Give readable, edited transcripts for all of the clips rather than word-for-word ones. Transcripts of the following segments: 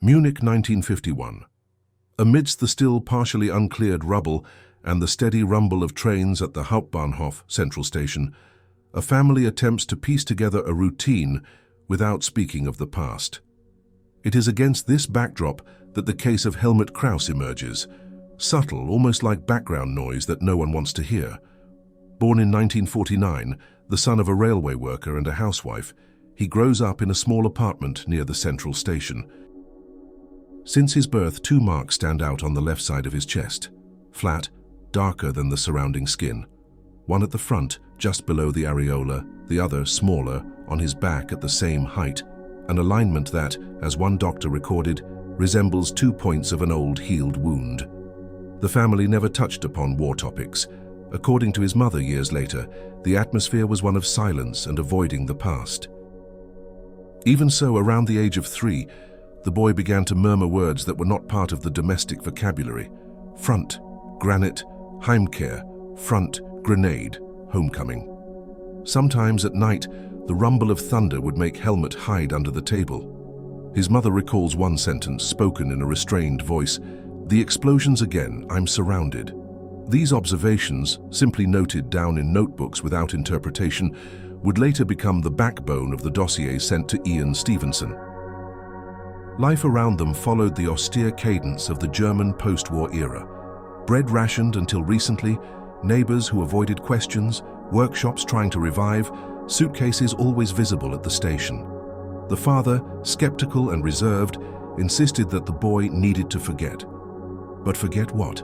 Munich 1951. Amidst the still partially uncleared rubble and the steady rumble of trains at the Hauptbahnhof central station, a family attempts to piece together a routine without speaking of the past. It is against this backdrop that the case of Helmut Krauss emerges, subtle, almost like background noise that no one wants to hear. Born in 1949, the son of a railway worker and a housewife, he grows up in a small apartment near the central station. Since his birth, two marks stand out on the left side of his chest, flat, darker than the surrounding skin. One at the front, just below the areola, the other, smaller, on his back at the same height, an alignment that, as one doctor recorded, resembles 2 points of an old healed wound. The family never touched upon war topics. According to his mother years later, the atmosphere was one of silence and avoiding the past. Even so, around the age of 3, the boy began to murmur words that were not part of the domestic vocabulary. Front, granite, Heimkehr, front, grenade, homecoming. Sometimes at night, the rumble of thunder would make Helmut hide under the table. His mother recalls one sentence spoken in a restrained voice, "The explosions again, I'm surrounded." These observations, simply noted down in notebooks without interpretation, would later become the backbone of the dossier sent to Ian Stevenson. Life around them followed the austere cadence of the German post-war era. Bread rationed until recently, neighbors who avoided questions, workshops trying to revive, suitcases always visible at the station. The father, skeptical and reserved, insisted that the boy needed to forget. But forget what?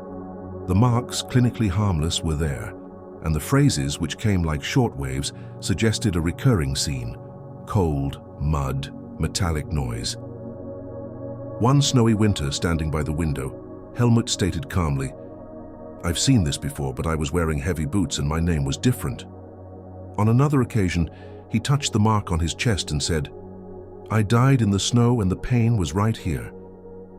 The marks, clinically harmless, were there, and the phrases, which came like shortwaves, suggested a recurring scene: cold, mud, metallic noise. One snowy winter, standing by the window, Helmut stated calmly, "I've seen this before, but I was wearing heavy boots and my name was different." On another occasion, he touched the mark on his chest and said, "I died in the snow and the pain was right here."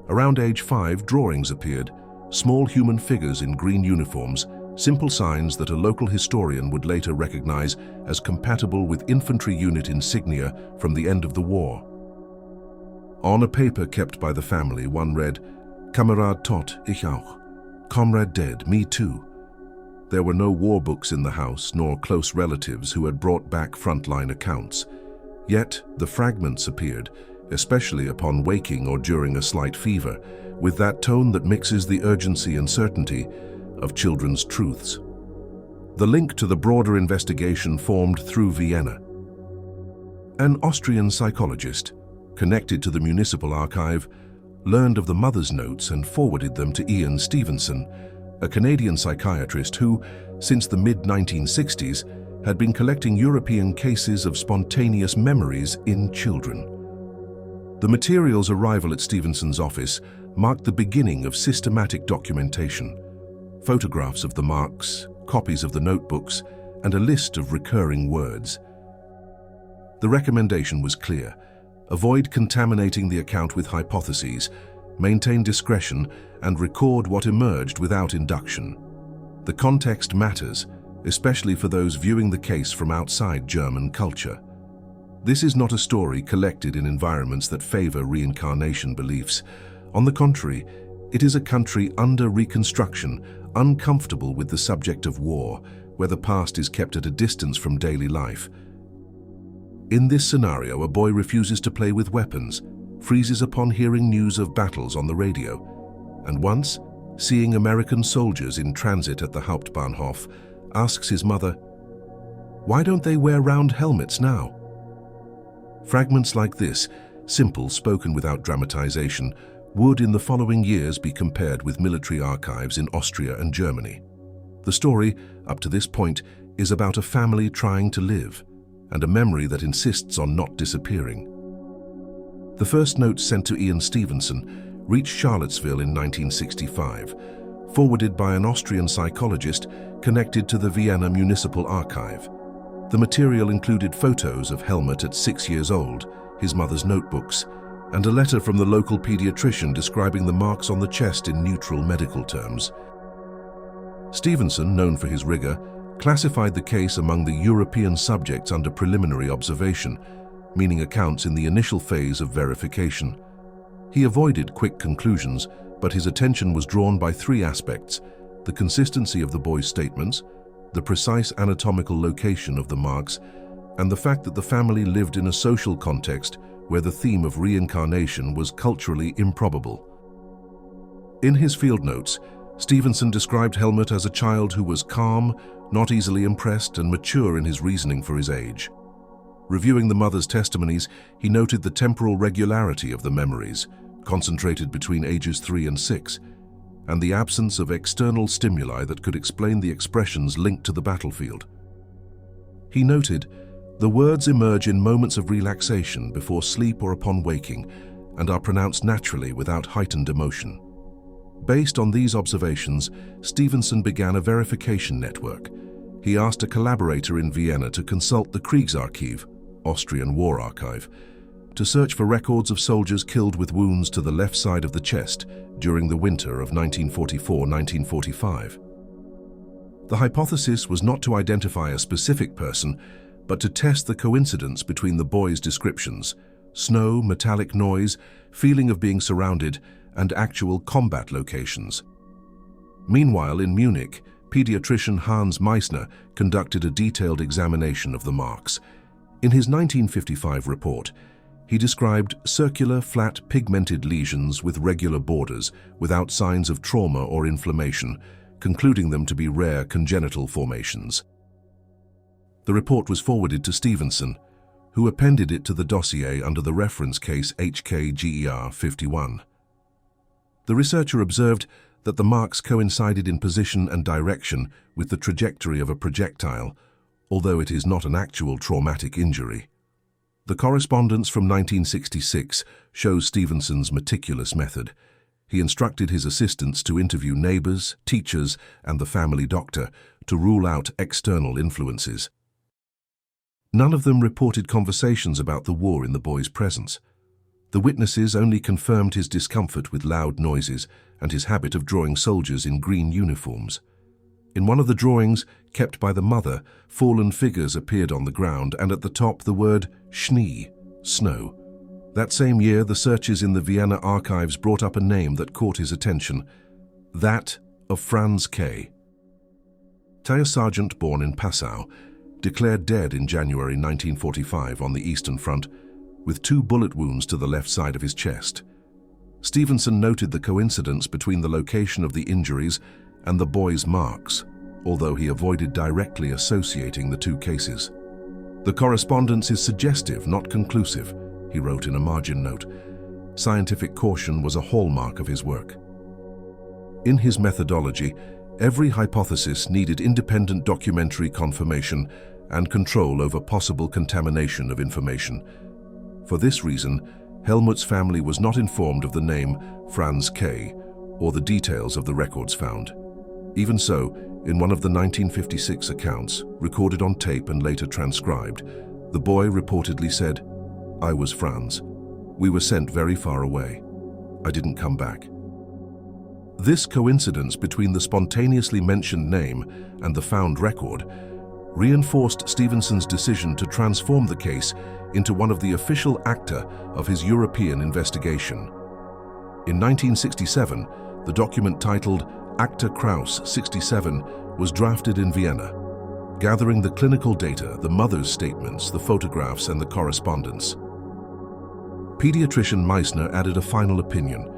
Around age 5, drawings appeared, small human figures in green uniforms, simple signs that a local historian would later recognize as compatible with infantry unit insignia from the end of the war. On a paper kept by the family, one read, "Kamerad tot, ich auch. Comrade dead, me too." There were no war books in the house, nor close relatives who had brought back frontline accounts. Yet the fragments appeared, especially upon waking or during a slight fever, with that tone that mixes the urgency and certainty of children's truths. The link to the broader investigation formed through Vienna. An Austrian psychologist, connected to the municipal archive, learned of the mother's notes and forwarded them to Ian Stevenson, a Canadian psychiatrist who, since the mid-1960s, had been collecting European cases of spontaneous memories in children. The material's arrival at Stevenson's office marked the beginning of systematic documentation. Photographs of the marks, copies of the notebooks, and a list of recurring words. The recommendation was clear: avoid contaminating the account with hypotheses, maintain discretion, and record what emerged without induction. The context matters, especially for those viewing the case from outside German culture. This is not a story collected in environments that favor reincarnation beliefs. On the contrary, it is a country under reconstruction, uncomfortable with the subject of war, where the past is kept at a distance from daily life. In this scenario, a boy refuses to play with weapons, freezes upon hearing news of battles on the radio, and once, seeing American soldiers in transit at the Hauptbahnhof, asks his mother, "Why don't they wear round helmets now?" Fragments like this, simple, spoken without dramatization, would in the following years be compared with military archives in Austria and Germany. The story, up to this point, is about a family trying to live, and a memory that insists on not disappearing. The first notes sent to Ian Stevenson reached Charlottesville in 1965, forwarded by an Austrian psychologist connected to the Vienna Municipal Archive. The material included photos of Helmut at 6 years old, his mother's notebooks, and a letter from the local pediatrician describing the marks on the chest in neutral medical terms. Stevenson, known for his rigor, classified the case among the European subjects under preliminary observation, meaning accounts in the initial phase of verification. He avoided quick conclusions, but his attention was drawn by three aspects: the consistency of the boy's statements, the precise anatomical location of the marks, and the fact that the family lived in a social context where the theme of reincarnation was culturally improbable. In his field notes, Stevenson described Helmut as a child who was calm, not easily impressed, and mature in his reasoning for his age. Reviewing the mother's testimonies, he noted the temporal regularity of the memories, concentrated between ages 3 and 6, and the absence of external stimuli that could explain the expressions linked to the battlefield. He noted, "The words emerge in moments of relaxation before sleep or upon waking, and are pronounced naturally without heightened emotion." Based on these observations, Stevenson began a verification network. He asked a collaborator in Vienna to consult the Kriegsarchiv, Austrian War Archive, to search for records of soldiers killed with wounds to the left side of the chest during the winter of 1944-1945. The hypothesis was not to identify a specific person, but to test the coincidence between the boy's descriptions: snow, metallic noise, feeling of being surrounded, and actual combat locations. Meanwhile, in Munich, pediatrician Hans Meissner conducted a detailed examination of the marks. In his 1955 report, he described circular, flat, pigmented lesions with regular borders, without signs of trauma or inflammation, concluding them to be rare congenital formations. The report was forwarded to Stevenson, who appended it to the dossier under the reference case HKGER 51. The researcher observed that the marks coincided in position and direction with the trajectory of a projectile, although it is not an actual traumatic injury. The correspondence from 1966 shows Stevenson's meticulous method. He instructed his assistants to interview neighbors, teachers, and the family doctor to rule out external influences. None of them reported conversations about the war in the boy's presence. The witnesses only confirmed his discomfort with loud noises and his habit of drawing soldiers in green uniforms. In one of the drawings, kept by the mother, fallen figures appeared on the ground, and at the top the word Schnee, snow. That same year, the searches in the Vienna archives brought up a name that caught his attention: that of Franz K. Tire sergeant born in Passau, declared dead in January 1945 on the Eastern Front, with 2 bullet wounds to the left side of his chest. Stevenson noted the coincidence between the location of the injuries and the boy's marks, although he avoided directly associating the two cases. "The correspondence is suggestive, not conclusive," he wrote in a margin note. Scientific caution was a hallmark of his work. In his methodology, every hypothesis needed independent documentary confirmation and control over possible contamination of information. For this reason, Helmut's family was not informed of the name Franz K. or the details of the records found. Even so, in one of the 1956 accounts, recorded on tape and later transcribed, the boy reportedly said, "I was Franz. We were sent very far away. I didn't come back." This coincidence between the spontaneously mentioned name and the found record reinforced Stevenson's decision to transform the case into one of the official acta of his European investigation. In 1967, the document titled Acta Kraus 67 was drafted in Vienna, gathering the clinical data, the mother's statements, the photographs, and the correspondence. Pediatrician Meissner added a final opinion.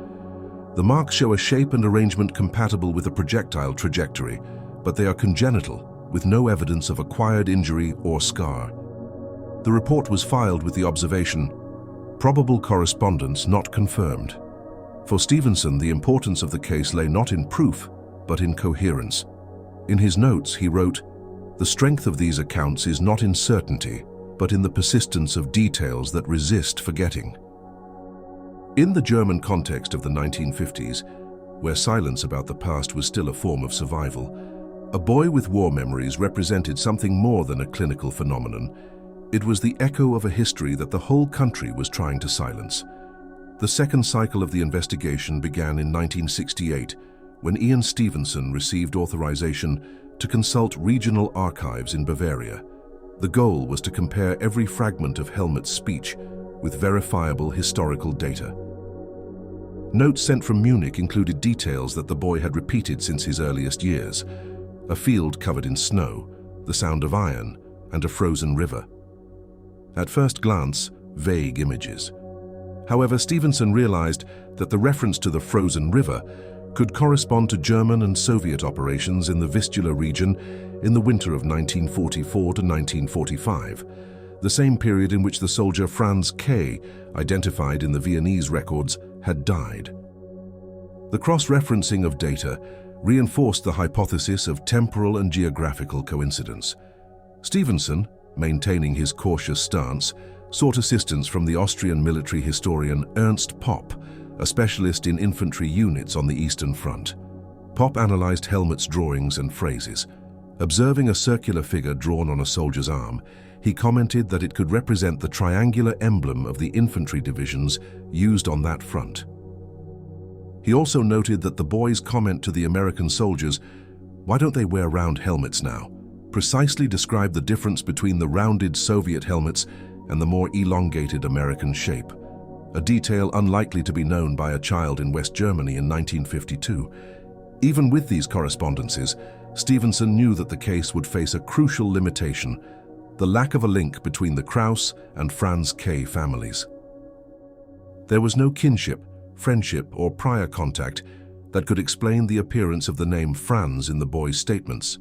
"The marks show a shape and arrangement compatible with a projectile trajectory, but they are congenital, with no evidence of acquired injury or scar." The report was filed with the observation, "Probable correspondence not confirmed." For Stevenson, the importance of the case lay not in proof, but in coherence. In his notes, he wrote, "The strength of these accounts is not in certainty, but in the persistence of details that resist forgetting." In the German context of the 1950s, where silence about the past was still a form of survival, a boy with war memories represented something more than a clinical phenomenon. It was the echo of a history that the whole country was trying to silence. The second cycle of the investigation began in 1968, when Ian Stevenson received authorization to consult regional archives in Bavaria. The goal was to compare every fragment of Helmut's speech with verifiable historical data. Notes sent from Munich included details that the boy had repeated since his earliest years: a field covered in snow, the sound of iron, and a frozen river. At first glance, vague images. However, Stevenson realized that the reference to the frozen river could correspond to German and Soviet operations in the Vistula region in the winter of 1944 to 1945, the same period in which the soldier Franz K., identified in the Viennese records, had died. The cross-referencing of data reinforced the hypothesis of temporal and geographical coincidence. Stevenson, maintaining his cautious stance, sought assistance from the Austrian military historian Ernst Popp, a specialist in infantry units on the Eastern Front. Popp analyzed Helmut's drawings and phrases. Observing a circular figure drawn on a soldier's arm, he commented that it could represent the triangular emblem of the infantry divisions used on that front. He also noted that the boy's comment to the American soldiers, "Why don't they wear round helmets now?" precisely described the difference between the rounded Soviet helmets and the more elongated American shape, a detail unlikely to be known by a child in West Germany in 1952. Even with these correspondences, Stevenson knew that the case would face a crucial limitation: the lack of a link between the Krauss and Franz K. families. There was no kinship, friendship, or prior contact that could explain the appearance of the name Franz in the boy's statements.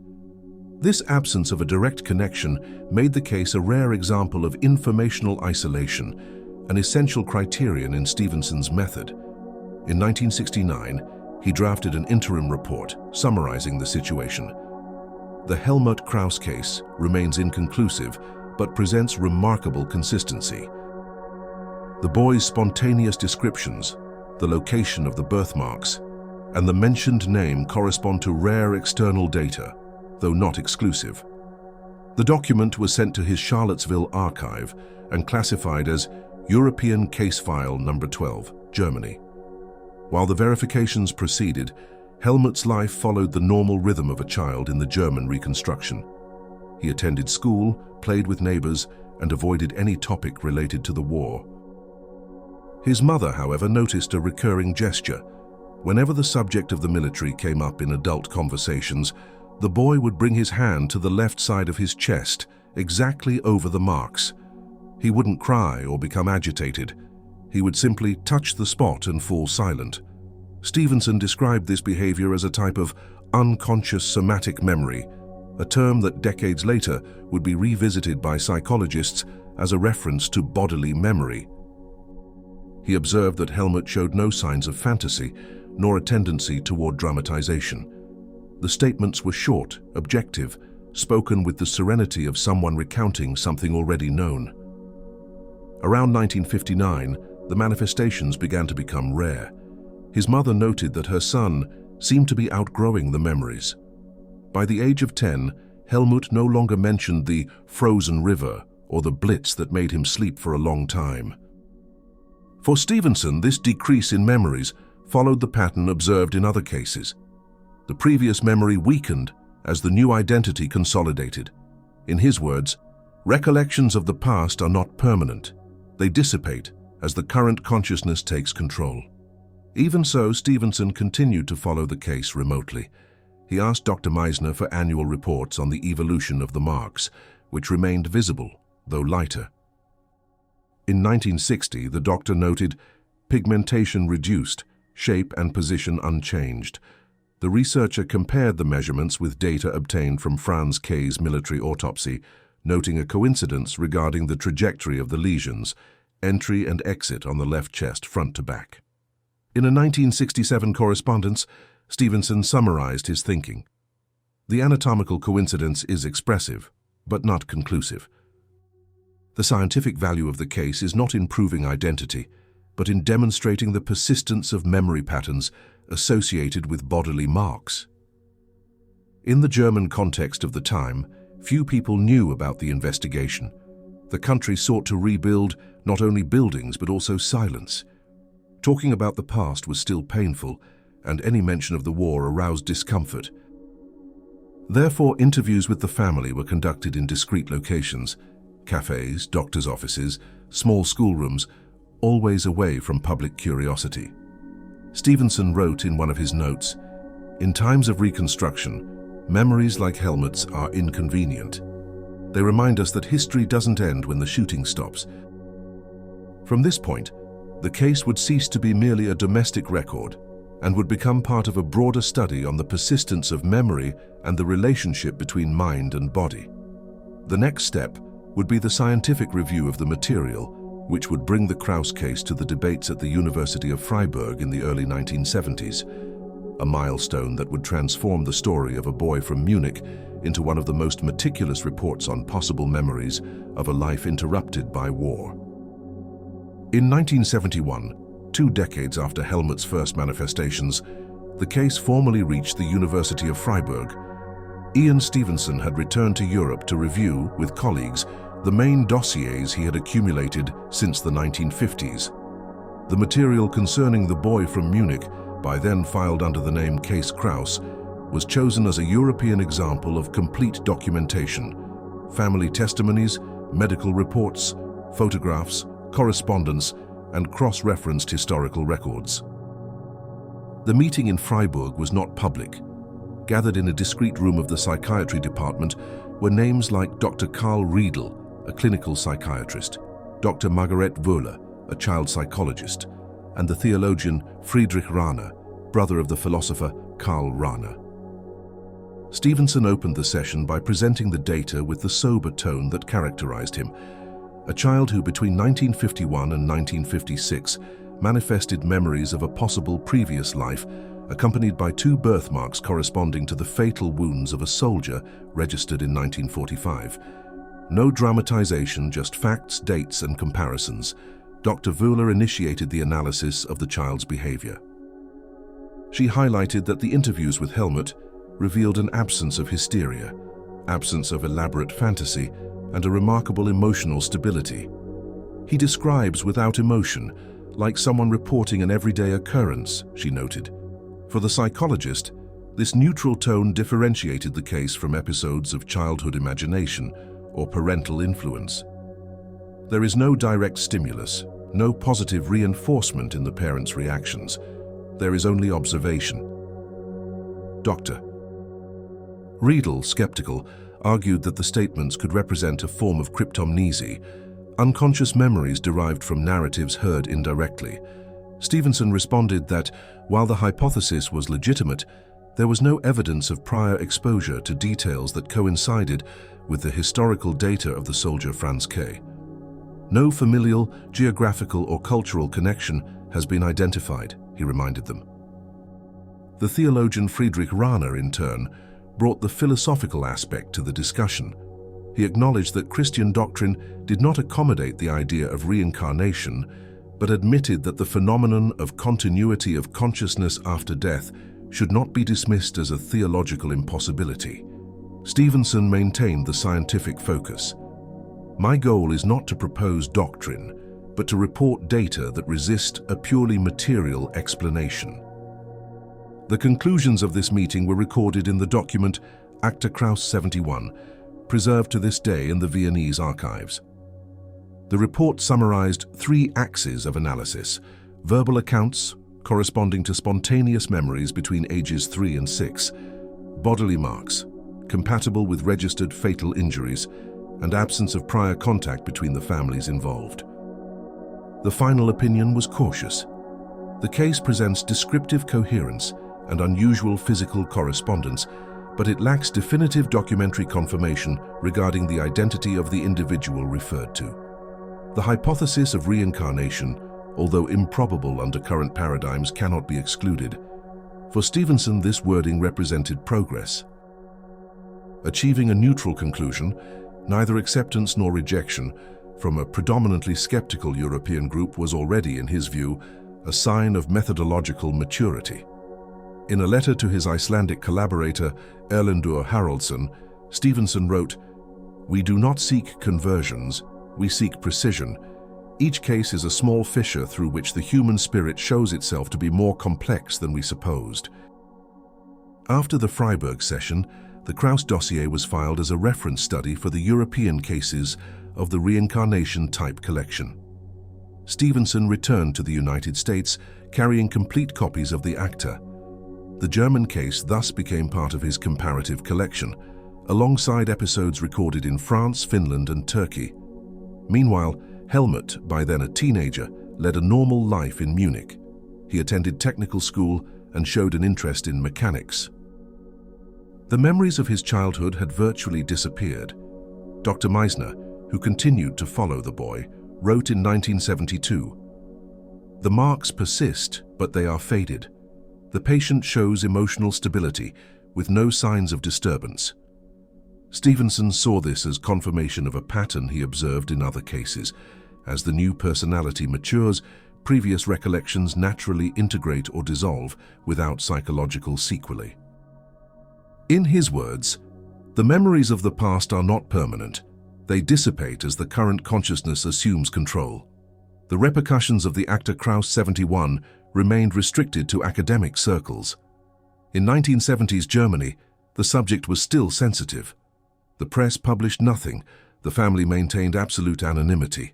This absence of a direct connection made the case a rare example of informational isolation, an essential criterion in Stevenson's method. In 1969, he drafted an interim report summarizing the situation. The Helmut Krauss case remains inconclusive, but presents remarkable consistency. The boy's spontaneous descriptions, the location of the birthmarks, and the mentioned name correspond to rare external data, though not exclusive. The document was sent to his Charlottesville archive and classified as European Case File Number 12, Germany. While the verifications proceeded, Helmut's life followed the normal rhythm of a child in the German reconstruction. He attended school, played with neighbors, and avoided any topic related to the war. His mother, however, noticed a recurring gesture. Whenever the subject of the military came up in adult conversations, the boy would bring his hand to the left side of his chest, exactly over the marks. He wouldn't cry or become agitated. He would simply touch the spot and fall silent. Stevenson described this behavior as a type of unconscious somatic memory, a term that decades later would be revisited by psychologists as a reference to bodily memory. He observed that Helmut showed no signs of fantasy, nor a tendency toward dramatization. The statements were short, objective, spoken with the serenity of someone recounting something already known. Around 1959, the manifestations began to become rare. His mother noted that her son seemed to be outgrowing the memories. By the age of 10, Helmut no longer mentioned the frozen river or the blitz that made him sleep for a long time. For Stevenson, this decrease in memories followed the pattern observed in other cases. The previous memory weakened as the new identity consolidated. In his words, "Recollections of the past are not permanent. They dissipate as the current consciousness takes control." Even so, Stevenson continued to follow the case remotely. He asked Dr. Meisner for annual reports on the evolution of the marks, which remained visible, though lighter. In 1960, the doctor noted pigmentation reduced, shape and position unchanged. The researcher compared the measurements with data obtained from Franz K.'s military autopsy, noting a coincidence regarding the trajectory of the lesions, entry and exit on the left chest front to back. In a 1967 correspondence, Stevenson summarized his thinking. The anatomical coincidence is expressive, but not conclusive. The scientific value of the case is not in proving identity, but in demonstrating the persistence of memory patterns associated with bodily marks. In the German context of the time, few people knew about the investigation. The country sought to rebuild not only buildings but also silence. Talking about the past was still painful, and any mention of the war aroused discomfort. Therefore, interviews with the family were conducted in discreet locations: cafes, doctors' offices, small schoolrooms, always away from public curiosity. Stevenson wrote in one of his notes, "In times of reconstruction, memories like Helmut's are inconvenient. They remind us that history doesn't end when the shooting stops." From this point, the case would cease to be merely a domestic record and would become part of a broader study on the persistence of memory and the relationship between mind and body. The next step would be the scientific review of the material, which would bring the Krauss case to the debates at the University of Freiburg in the early 1970s, a milestone that would transform the story of a boy from Munich into one of the most meticulous reports on possible memories of a life interrupted by war. In 1971, 2 decades after Helmut's first manifestations, the case formally reached the University of Freiburg. Ian Stevenson had returned to Europe to review, with colleagues, the main dossiers he had accumulated since the 1950s. The material concerning the boy from Munich, by then filed under the name Case Krauss, was chosen as a European example of complete documentation: family testimonies, medical reports, photographs, correspondence, and cross-referenced historical records. The meeting in Freiburg was not public. Gathered in a discreet room of the psychiatry department were names like Dr. Karl Riedel, a clinical psychiatrist, Dr. Margaret Wöhler, a child psychologist, and the theologian Friedrich Rahner, brother of the philosopher Karl Rahner. Stevenson opened the session by presenting the data with the sober tone that characterized him. A child who between 1951 and 1956 manifested memories of a possible previous life, accompanied by 2 birthmarks corresponding to the fatal wounds of a soldier registered in 1945. No dramatization, just facts, dates, and comparisons. Dr. Wöhler initiated the analysis of the child's behavior. She highlighted that the interviews with Helmut revealed an absence of hysteria, absence of elaborate fantasy, and a remarkable emotional stability. He describes without emotion, like someone reporting an everyday occurrence, she noted. For the psychologist, this neutral tone differentiated the case from episodes of childhood imagination or parental influence. There is no direct stimulus, no positive reinforcement in the parent's reactions. There is only observation. Dr. Riedel, skeptical, argued that the statements could represent a form of cryptomnesia, unconscious memories derived from narratives heard indirectly. Stevenson responded that, while the hypothesis was legitimate, there was no evidence of prior exposure to details that coincided with the historical data of the soldier Franz K. No familial, geographical, or cultural connection has been identified, he reminded them. The theologian Friedrich Rahner, in turn, brought the philosophical aspect to the discussion. He acknowledged that Christian doctrine did not accommodate the idea of reincarnation, but admitted that the phenomenon of continuity of consciousness after death should not be dismissed as a theological impossibility. Stevenson maintained the scientific focus. "My goal is not to propose doctrine, but to report data that resist a purely material explanation." The conclusions of this meeting were recorded in the document Acta Krauss 71, preserved to this day in the Viennese archives. The report summarized 3 axes of analysis: verbal accounts corresponding to spontaneous memories between ages 3 and 6, bodily marks compatible with registered fatal injuries, and absence of prior contact between the families involved. The final opinion was cautious. The case presents descriptive coherence and unusual physical correspondence, but it lacks definitive documentary confirmation regarding the identity of the individual referred to. The hypothesis of reincarnation, although improbable under current paradigms, cannot be excluded. For Stevenson, this wording represented progress. Achieving a neutral conclusion, neither acceptance nor rejection, from a predominantly skeptical European group was already, in his view, a sign of methodological maturity. In a letter to his Icelandic collaborator, Erlendur Haraldsson, Stevenson wrote, "We do not seek conversions, we seek precision. Each case is a small fissure through which the human spirit shows itself to be more complex than we supposed." After the Freiburg session, the Krauss dossier was filed as a reference study for the European cases of the Reincarnation type collection. Stevenson returned to the United States, carrying complete copies of the Acta. The German case thus became part of his comparative collection, alongside episodes recorded in France, Finland, and Turkey. Meanwhile, Helmut, by then a teenager, led a normal life in Munich. He attended technical school and showed an interest in mechanics. The memories of his childhood had virtually disappeared. Dr. Meisner, who continued to follow the boy, wrote in 1972, "The marks persist, but they are faded. The patient shows emotional stability, with no signs of disturbance." Stevenson saw this as confirmation of a pattern he observed in other cases. As the new personality matures, previous recollections naturally integrate or dissolve without psychological sequelae. In his words, "The memories of the past are not permanent. They dissipate as the current consciousness assumes control." The repercussions of the Acta Kraus 71 remained restricted to academic circles. In 1970s Germany, the subject was still sensitive. The press published nothing. The family maintained absolute anonymity.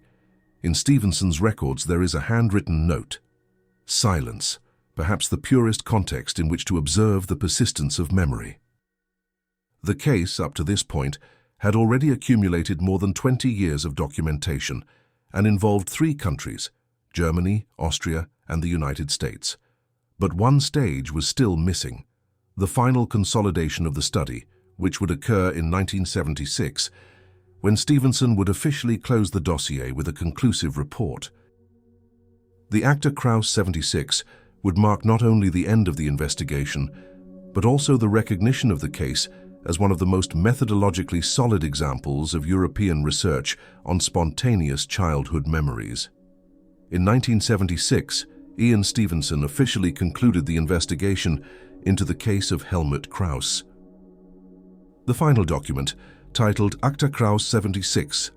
In Stevenson's records, there is a handwritten note. Silence, perhaps the purest context in which to observe the persistence of memory. The case, up to this point, had already accumulated more than 20 years of documentation and involved 3 countries, Germany, Austria, and the United States. But one stage was still missing: the final consolidation of the study, which would occur in 1976, when Stevenson would officially close the dossier with a conclusive report. The Acta Kraus 76 would mark not only the end of the investigation, but also the recognition of the case as one of the most methodologically solid examples of European research on spontaneous childhood memories. In 1976, Ian Stevenson officially concluded the investigation into the case of Helmut Kraus. The final document, titled Acta Kraus 76,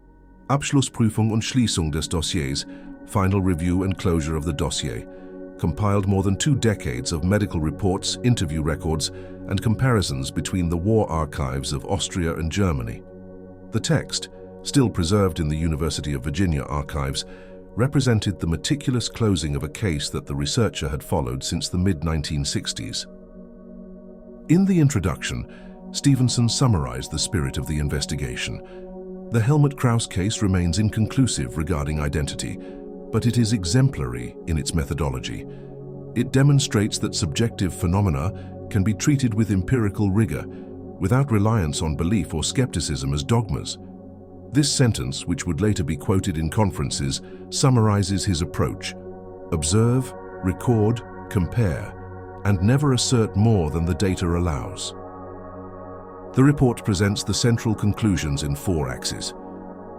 Abschlussprüfung und Schließung des Dossiers, Final Review and Closure of the Dossier, compiled more than 2 decades of medical reports, interview records, and comparisons between the war archives of Austria and Germany. The text, still preserved in the University of Virginia archives, represented the meticulous closing of a case that the researcher had followed since the mid-1960s. In the introduction, Stevenson summarized the spirit of the investigation. The Helmut Kraus case remains inconclusive regarding identity, but it is exemplary in its methodology. It demonstrates that subjective phenomena can be treated with empirical rigor, without reliance on belief or skepticism as dogmas. This sentence, which would later be quoted in conferences, summarizes his approach: observe, record, compare, and never assert more than the data allows. The report presents the central conclusions in 4 axes.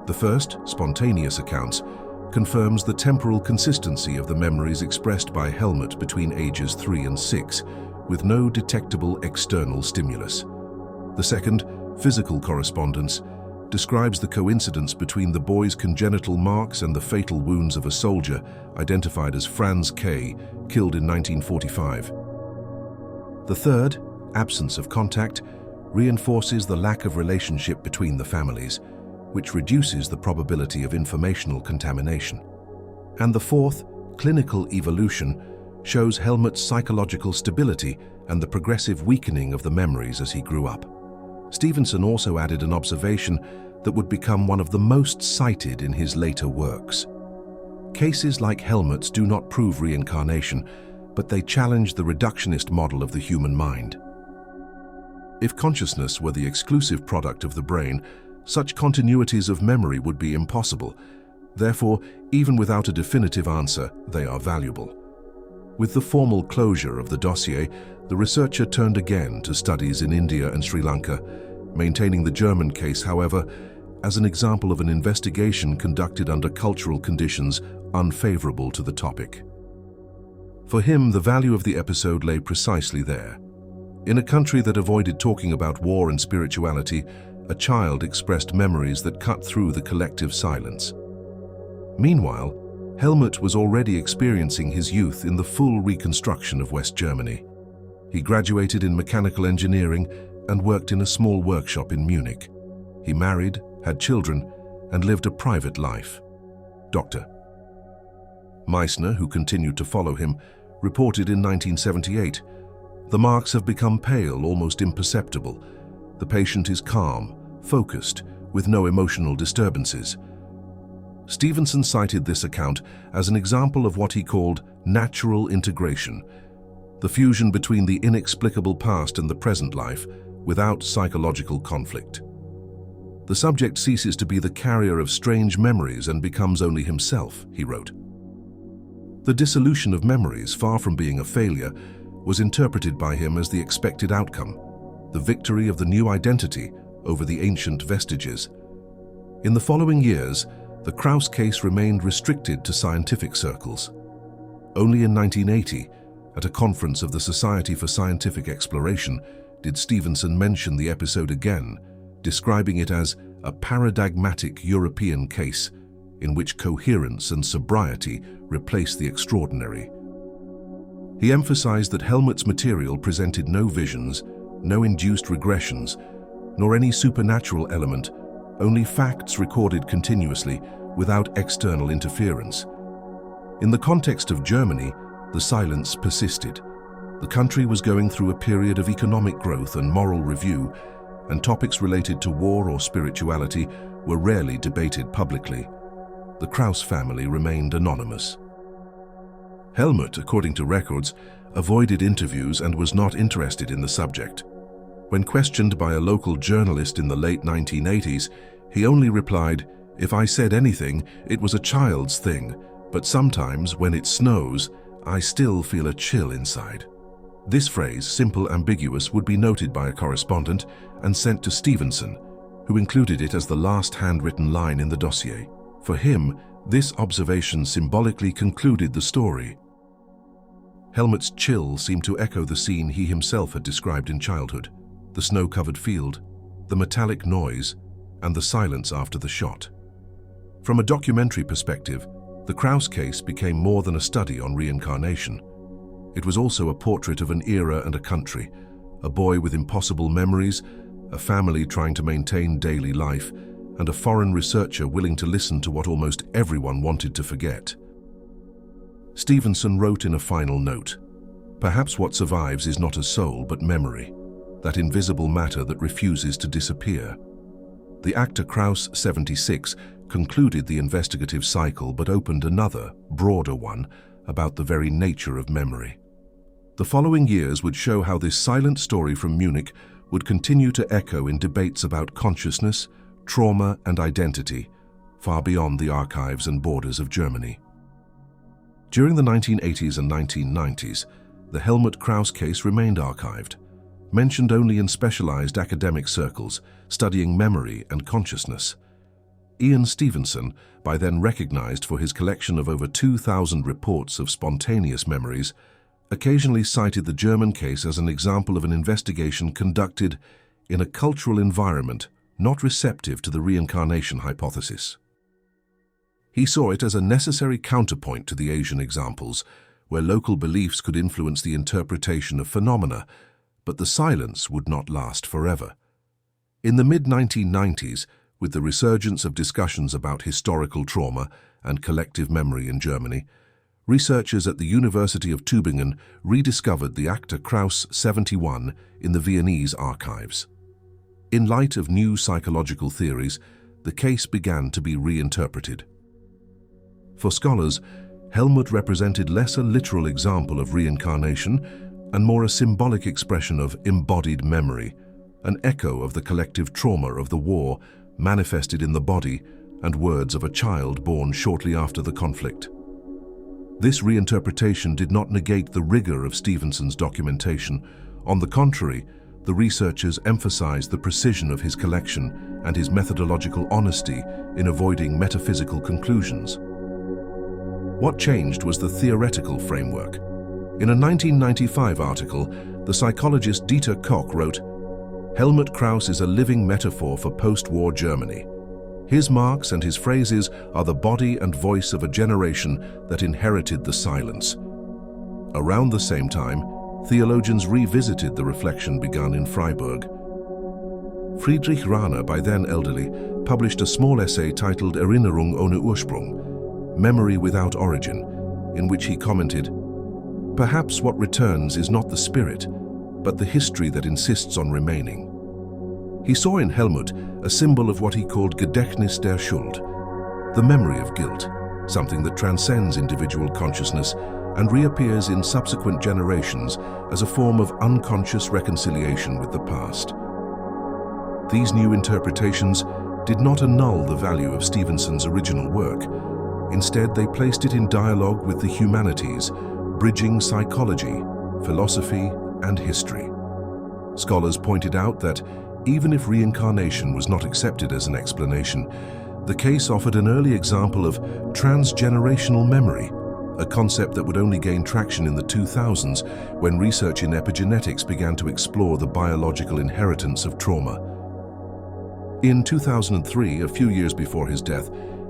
The first, spontaneous accounts, confirms the temporal consistency of the memories expressed by Helmut between ages 3 and 6, with no detectable external stimulus. The second, physical correspondence, describes the coincidence between the boy's congenital marks and the fatal wounds of a soldier identified as Franz K., killed in 1945. The third, absence of contact, reinforces the lack of relationship between the families, which reduces the probability of informational contamination. And the fourth, clinical evolution, shows Helmut's psychological stability and the progressive weakening of the memories as he grew up. Stevenson also added an observation that would become one of the most cited in his later works. Cases like Helmut's do not prove reincarnation, but they challenge the reductionist model of the human mind. If consciousness were the exclusive product of the brain, such continuities of memory would be impossible. Therefore, even without a definitive answer, they are valuable. With the formal closure of the dossier, the researcher turned again to studies in India and Sri Lanka, maintaining the German case, however, as an example of an investigation conducted under cultural conditions unfavorable to the topic. For him, the value of the episode lay precisely there. In a country that avoided talking about war and spirituality, a child expressed memories that cut through the collective silence. Meanwhile, Helmut was already experiencing his youth in the full reconstruction of West Germany. He graduated in mechanical engineering and worked in a small workshop in Munich. He married, had children, and lived a private life. Dr. Meissner, who continued to follow him, reported in 1978, "The marks have become pale, almost imperceptible. The patient is calm, focused, with no emotional disturbances." Stevenson cited this account as an example of what he called natural integration, the fusion between the inexplicable past and the present life, without psychological conflict. "The subject ceases to be the carrier of strange memories and becomes only himself," he wrote. The dissolution of memories, far from being a failure, was interpreted by him as the expected outcome, the victory of the new identity over the ancient vestiges. In the following years, the Krauss case remained restricted to scientific circles. Only in 1980, at a conference of the Society for Scientific Exploration, did Stevenson mention the episode again, describing it as a paradigmatic European case in which coherence and sobriety replace the extraordinary. He emphasized that Helmut's material presented no visions, no induced regressions, nor any supernatural element, only facts recorded continuously without external interference. In the context of Germany, the silence persisted. The country was going through a period of economic growth and moral review, and topics related to war or spirituality were rarely debated publicly. The Krauss family remained anonymous. Helmut, according to records, avoided interviews and was not interested in the subject. When questioned by a local journalist in the late 1980s, he only replied, "If I said anything, it was a child's thing, but sometimes when it snows, I still feel a chill inside." This phrase, simple ambiguous, would be noted by a correspondent and sent to Stevenson, who included it as the last handwritten line in the dossier. For him, this observation symbolically concluded the story. Helmut's chill seemed to echo the scene he himself had described in childhood: the snow-covered field, the metallic noise, and the silence after the shot. From a documentary perspective, the Krauss case became more than a study on reincarnation. It was also a portrait of an era and a country, a boy with impossible memories, a family trying to maintain daily life, and a foreign researcher willing to listen to what almost everyone wanted to forget. Stevenson wrote in a final note, "Perhaps what survives is not a soul but memory, that invisible matter that refuses to disappear." The actor Krauss, 76, concluded the investigative cycle but opened another, broader one, about the very nature of memory. The following years would show how this silent story from Munich would continue to echo in debates about consciousness, trauma, and identity, far beyond the archives and borders of Germany. During the 1980s and 1990s, the Helmut Krauss case remained archived, mentioned only in specialized academic circles studying memory and consciousness. Ian Stevenson, by then recognized for his collection of over 2,000 reports of spontaneous memories, occasionally cited the German case as an example of an investigation conducted in a cultural environment not receptive to the reincarnation hypothesis. He saw it as a necessary counterpoint to the Asian examples, where local beliefs could influence the interpretation of phenomena, but the silence would not last forever. In the mid-1990s, with the resurgence of discussions about historical trauma and collective memory in Germany, researchers at the University of Tübingen rediscovered the actor Krauss 71 in the Viennese archives. In light of new psychological theories, the case began to be reinterpreted. For scholars, Helmut represented less a literal example of reincarnation and more a symbolic expression of embodied memory, an echo of the collective trauma of the war manifested in the body and words of a child born shortly after the conflict. This reinterpretation did not negate the rigor of Stevenson's documentation. On the contrary, the researchers emphasized the precision of his collection and his methodological honesty in avoiding metaphysical conclusions. What changed was the theoretical framework. In a 1995 article, the psychologist Dieter Koch wrote, "Helmut Krauss is a living metaphor for post-war Germany. His marks and his phrases are the body and voice of a generation that inherited the silence." Around the same time, theologians revisited the reflection begun in Freiburg. Friedrich Rahner, by then elderly, published a small essay titled Erinnerung ohne Ursprung, Memory Without Origin, in which he commented, "Perhaps what returns is not the spirit, but the history that insists on remaining." He saw in Helmut a symbol of what he called Gedächtnis der Schuld, the memory of guilt, something that transcends individual consciousness and reappears in subsequent generations as a form of unconscious reconciliation with the past. These new interpretations did not annul the value of Stevenson's original work. Instead, they placed it in dialogue with the humanities, bridging psychology, philosophy, and history. Scholars pointed out that even if reincarnation was not accepted as an explanation, the case offered an early example of transgenerational memory, a concept that would only gain traction in the 2000s when research in epigenetics began to explore the biological inheritance of trauma. In 2003, a few years before his death,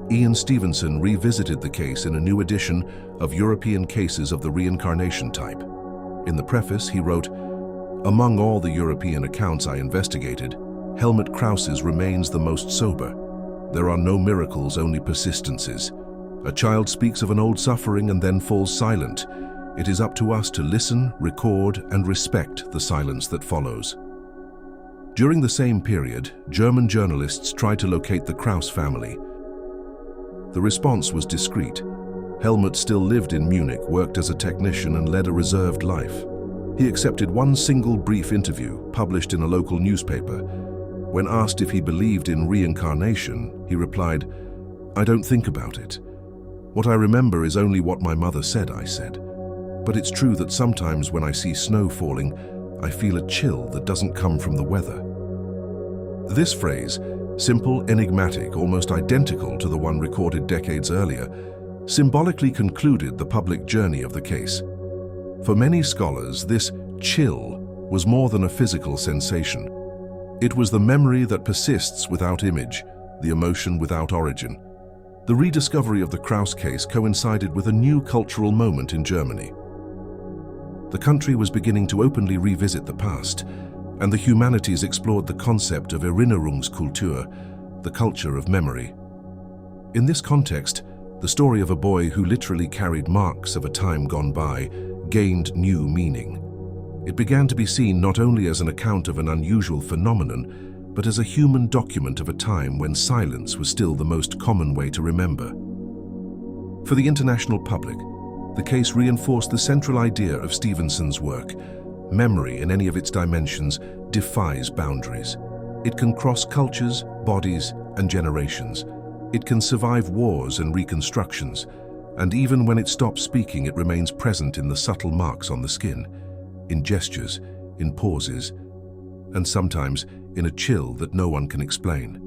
Ian Stevenson revisited the case in a new edition of European Cases of the Reincarnation Type. In the preface, he wrote, "Among all the European accounts I investigated, Helmut Krause's remains the most sober. There are no miracles, only persistences. A child speaks of an old suffering and then falls silent. It is up to us to listen, record, and respect the silence that follows." During the same period, German journalists tried to locate the Krause family. The response was discreet. Helmut still lived in Munich, worked as a technician, and led a reserved life. He accepted one single brief interview, published in a local newspaper. When asked if he believed in reincarnation, he replied, "I don't think about it. What I remember is only what my mother said I said. But it's true that sometimes when I see snow falling, I feel a chill that doesn't come from the weather." This phrase, simple, enigmatic, almost identical to the one recorded decades earlier, symbolically concluded the public journey of the case. For many scholars, this chill was more than a physical sensation. It was the memory that persists without image, the emotion without origin. The rediscovery of the Krause case coincided with a new cultural moment in Germany. The country was beginning to openly revisit the past, and the humanities explored the concept of Erinnerungskultur, the culture of memory. In this context, the story of a boy who literally carried marks of a time gone by gained new meaning. It began to be seen not only as an account of an unusual phenomenon, but as a human document of a time when silence was still the most common way to remember. For the international public, the case reinforced the central idea of Stevenson's work. Memory, in any of its dimensions, defies boundaries. It can cross cultures, bodies, and generations. It can survive wars and reconstructions, and even when it stops speaking, it remains present in the subtle marks on the skin, in gestures, in pauses, and sometimes in a chill that no one can explain.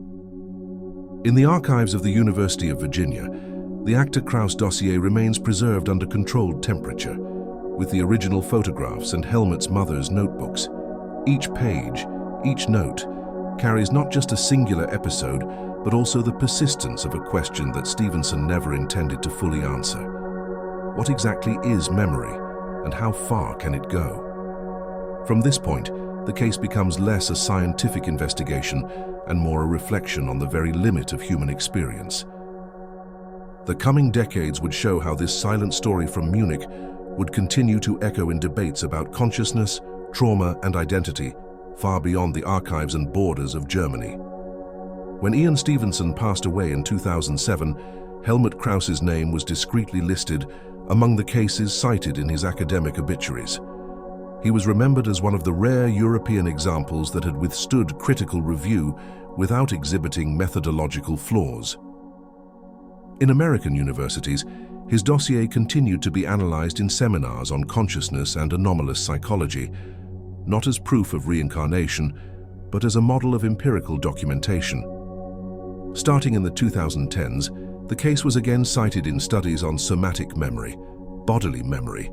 In the archives of the University of Virginia, the actor Krause dossier remains preserved under controlled temperature, with the original photographs and Helmut's mother's notebooks. Each page, each note, carries not just a singular episode, but also the persistence of a question that Stevenson never intended to fully answer. What exactly is memory, and how far can it go? From this point, the case becomes less a scientific investigation and more a reflection on the very limit of human experience. The coming decades would show how this silent story from Munich would continue to echo in debates about consciousness, trauma, and identity, far beyond the archives and borders of Germany. When Ian Stevenson passed away in 2007, Helmut Krause's name was discreetly listed among the cases cited in his academic obituaries. He was remembered as one of the rare European examples that had withstood critical review without exhibiting methodological flaws. In American universities, his dossier continued to be analyzed in seminars on consciousness and anomalous psychology, not as proof of reincarnation, but as a model of empirical documentation. Starting in the 2010s, the case was again cited in studies on somatic memory, bodily memory,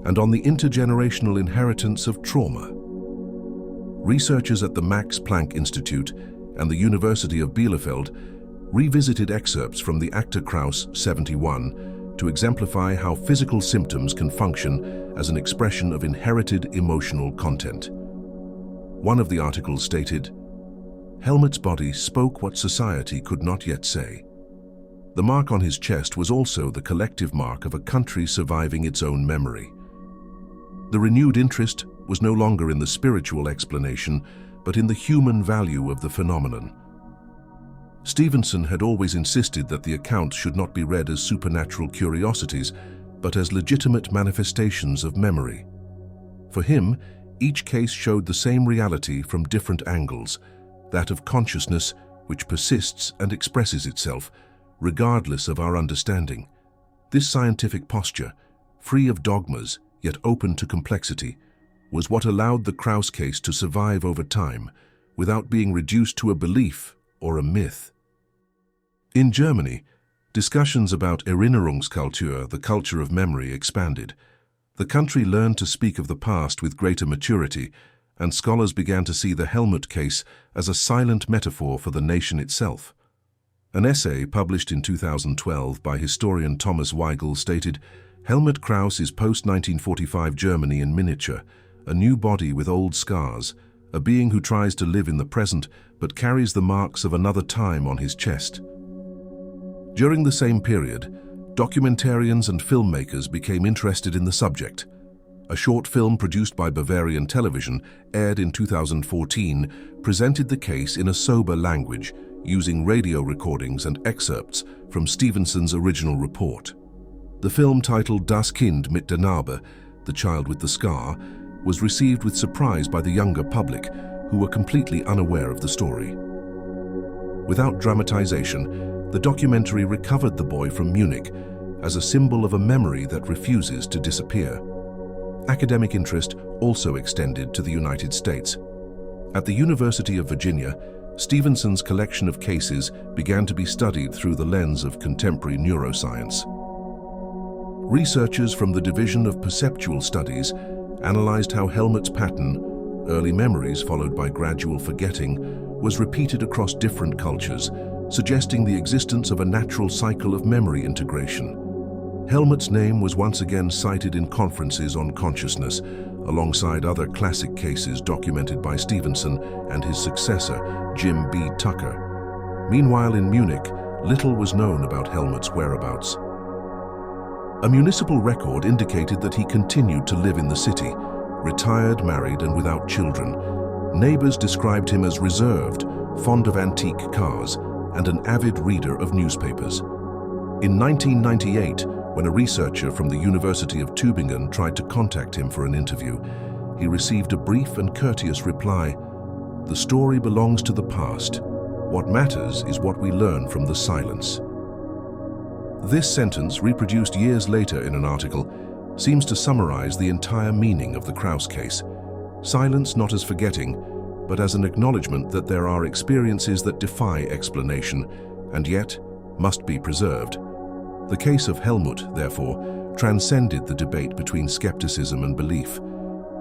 and on the intergenerational inheritance of trauma. Researchers at the Max Planck Institute and the University of Bielefeld revisited excerpts from the Acta Kraus 71 to exemplify how physical symptoms can function as an expression of inherited emotional content. One of the articles stated, "Helmut's body spoke what society could not yet say." The mark on his chest was also the collective mark of a country surviving its own memory. The renewed interest was no longer in the spiritual explanation, but in the human value of the phenomenon. Stevenson had always insisted that the accounts should not be read as supernatural curiosities, but as legitimate manifestations of memory. For him, each case showed the same reality from different angles, that of consciousness which persists and expresses itself, regardless of our understanding. This scientific posture, free of dogmas yet open to complexity, was what allowed the Krauss case to survive over time without being reduced to a belief or a myth. In Germany, discussions about Erinnerungskultur, the culture of memory, expanded. The country learned to speak of the past with greater maturity, and scholars began to see the Helmut case as a silent metaphor for the nation itself. An essay published in 2012 by historian Thomas Weigel stated, "Helmut Krauss is post-1945 Germany in miniature, a new body with old scars, a being who tries to live in the present but carries the marks of another time on his chest." During the same period, documentarians and filmmakers became interested in the subject. A short film produced by Bavarian Television, aired in 2014, presented the case in a sober language, using radio recordings and excerpts from Stevenson's original report. The film, titled Das Kind mit der Narbe, The Child with the Scar, was received with surprise by the younger public, who were completely unaware of the story. Without dramatization, the documentary recovered the boy from Munich as a symbol of a memory that refuses to disappear. Academic interest also extended to the United States. At the University of Virginia, Stevenson's collection of cases began to be studied through the lens of contemporary neuroscience. Researchers from the Division of Perceptual Studies analyzed how Helmut's pattern, early memories followed by gradual forgetting, was repeated across different cultures, suggesting the existence of a natural cycle of memory integration. Helmut's name was once again cited in conferences on consciousness, alongside other classic cases documented by Stevenson and his successor, Jim B. Tucker. Meanwhile, in Munich, little was known about Helmut's whereabouts. A municipal record indicated that he continued to live in the city, retired, married, and without children. Neighbors described him as reserved, fond of antique cars, and an avid reader of newspapers. In 1998, when a researcher from the University of Tübingen tried to contact him for an interview, he received a brief and courteous reply, "The story belongs to the past. What matters is what we learn from the silence." This sentence, reproduced years later in an article, seems to summarize the entire meaning of the Krauss case. Silence not as forgetting, but as an acknowledgement that there are experiences that defy explanation and yet must be preserved. The case of Helmut, therefore, transcended the debate between skepticism and belief.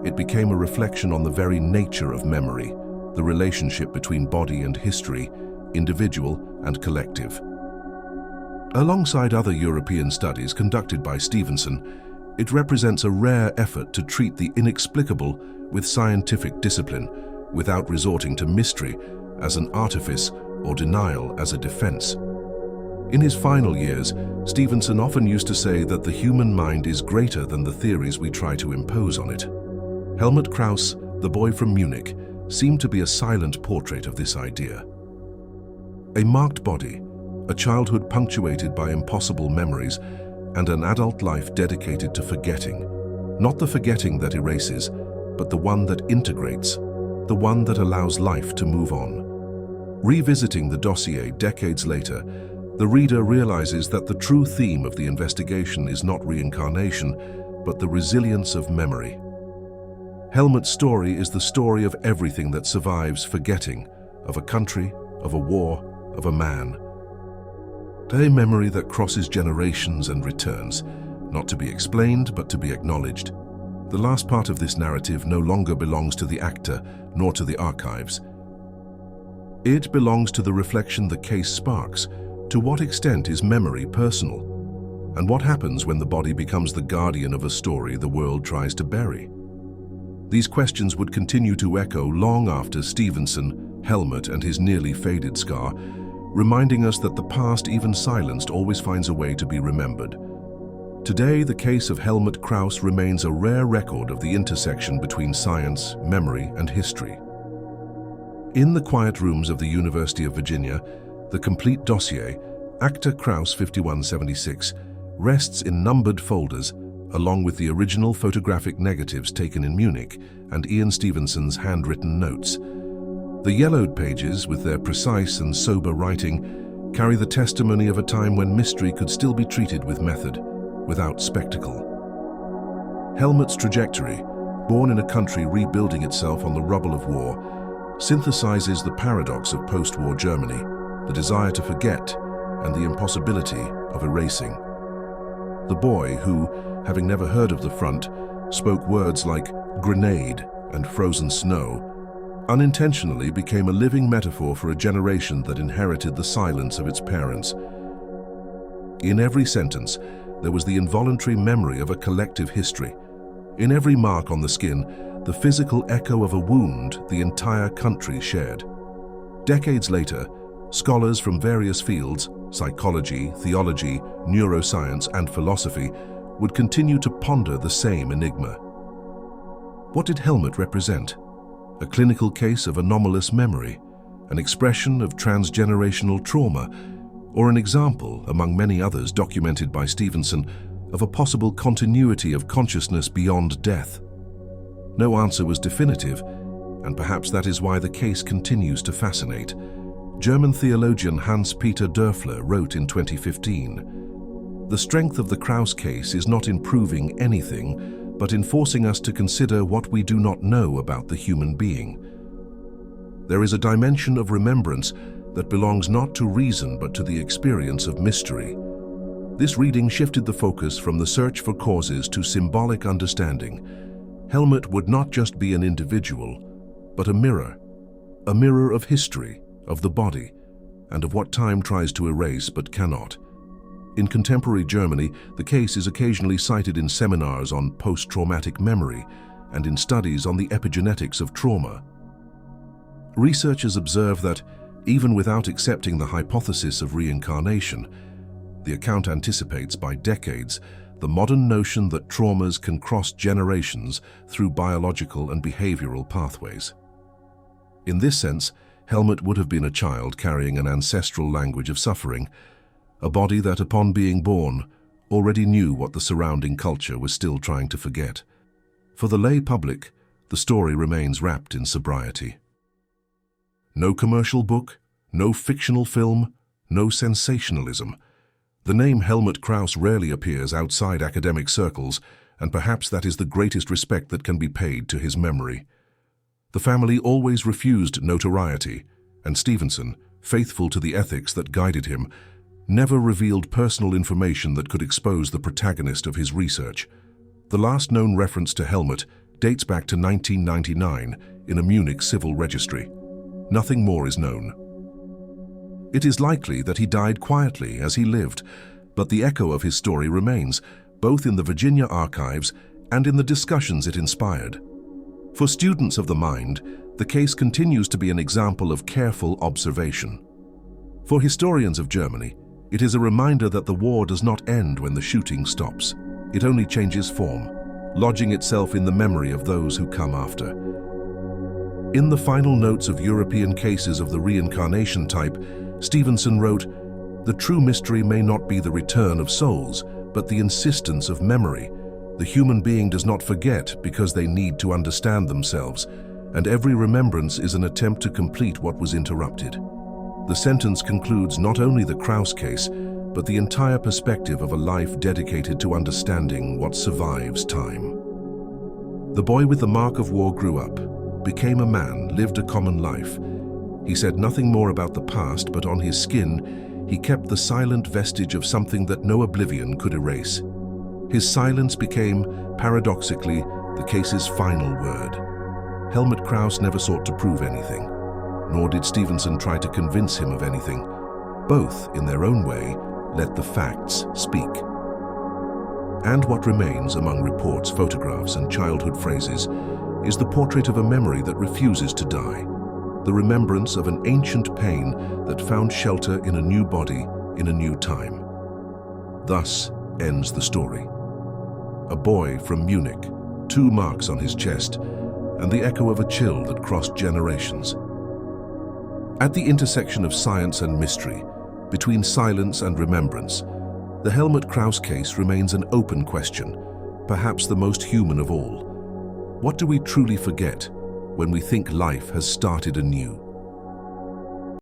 It became a reflection on the very nature of memory, the relationship between body and history, individual and collective. Alongside other European studies conducted by Stevenson, it represents a rare effort to treat the inexplicable with scientific discipline, without resorting to mystery as an artifice or denial as a defense. In his final years, Stevenson often used to say that the human mind is greater than the theories we try to impose on it. Helmut Krauss, the boy from Munich, seemed to be a silent portrait of this idea. A marked body, a childhood punctuated by impossible memories, and an adult life dedicated to forgetting. Not the forgetting that erases, but the one that integrates, the one that allows life to move on. Revisiting the dossier decades later, the reader realizes that the true theme of the investigation is not reincarnation, but the resilience of memory. Helmut's story is the story of everything that survives forgetting, of a country, of a war, of a man. A memory that crosses generations and returns, not to be explained, but to be acknowledged. The last part of this narrative no longer belongs to the actor, nor to the archives. It belongs to the reflection the case sparks. To what extent is memory personal? And what happens when the body becomes the guardian of a story the world tries to bury? These questions would continue to echo long after Stevenson, Helmut, and his nearly faded scar reminding us that the past, even silenced, always finds a way to be remembered. Today, the case of Helmut Krauss remains a rare record of the intersection between science, memory, and history. In the quiet rooms of the University of Virginia, the complete dossier, Acta Krauss 5176, rests in numbered folders, along with the original photographic negatives taken in Munich and Ian Stevenson's handwritten notes. The yellowed pages, with their precise and sober writing, carry the testimony of a time when mystery could still be treated with method, without spectacle. Helmut's trajectory, born in a country rebuilding itself on the rubble of war, synthesizes the paradox of post-war Germany, the desire to forget and the impossibility of erasing. The boy who, having never heard of the front, spoke words like grenade and frozen snow, unintentionally became a living metaphor for a generation that inherited the silence of its parents. In every sentence, there was the involuntary memory of a collective history. In every mark on the skin, the physical echo of a wound the entire country shared. Decades later, scholars from various fields, psychology, theology, neuroscience, and philosophy, would continue to ponder the same enigma. What did Helmut represent? A clinical case of anomalous memory, an expression of transgenerational trauma, or an example, among many others documented by Stevenson, of a possible continuity of consciousness beyond death? No answer was definitive, and perhaps that is why the case continues to fascinate. German theologian Hans-Peter Dörfler wrote in 2015, "The strength of the Krauss case is not in proving anything, but in forcing us to consider what we do not know about the human being. There is a dimension of remembrance that belongs not to reason but to the experience of mystery." This reading shifted the focus from the search for causes to symbolic understanding. Helmut would not just be an individual, but a mirror of history, of the body, and of what time tries to erase but cannot. In contemporary Germany, the case is occasionally cited in seminars on post-traumatic memory and in studies on the epigenetics of trauma. Researchers observe that, even without accepting the hypothesis of reincarnation, the account anticipates by decades the modern notion that traumas can cross generations through biological and behavioral pathways. In this sense, Helmut would have been a child carrying an ancestral language of suffering, a body that, upon being born, already knew what the surrounding culture was still trying to forget. For the lay public, the story remains wrapped in sobriety. No commercial book, no fictional film, no sensationalism. The name Helmut Krauss rarely appears outside academic circles, and perhaps that is the greatest respect that can be paid to his memory. The family always refused notoriety, and Stevenson, faithful to the ethics that guided him, never revealed personal information that could expose the protagonist of his research. The last known reference to Helmut dates back to 1999 in a Munich civil registry. Nothing more is known. It is likely that he died quietly as he lived, but the echo of his story remains, both in the Virginia archives and in the discussions it inspired. For students of the mind, the case continues to be an example of careful observation. For historians of Germany, it is a reminder that the war does not end when the shooting stops. It only changes form, lodging itself in the memory of those who come after. In the final notes of European cases of the reincarnation type, Stevenson wrote, "The true mystery may not be the return of souls, but the insistence of memory. The human being does not forget because they need to understand themselves, and every remembrance is an attempt to complete what was interrupted." The sentence concludes not only the Krauss case, but the entire perspective of a life dedicated to understanding what survives time. The boy with the mark of war grew up, became a man, lived a common life. He said nothing more about the past, but on his skin, he kept the silent vestige of something that no oblivion could erase. His silence became, paradoxically, the case's final word. Helmut Krauss never sought to prove anything, nor did Stevenson try to convince him of anything. Both, in their own way, let the facts speak. And what remains among reports, photographs, and childhood phrases is the portrait of a memory that refuses to die. the remembrance of an ancient pain that found shelter in a new body in a new time. Thus ends the story. A boy from Munich, 2 marks on his chest, and the echo of a chill that crossed generations. At the intersection of science and mystery, between silence and remembrance, the Helmut Krauss case remains an open question, perhaps the most human of all. What do we truly forget when we think life has started anew?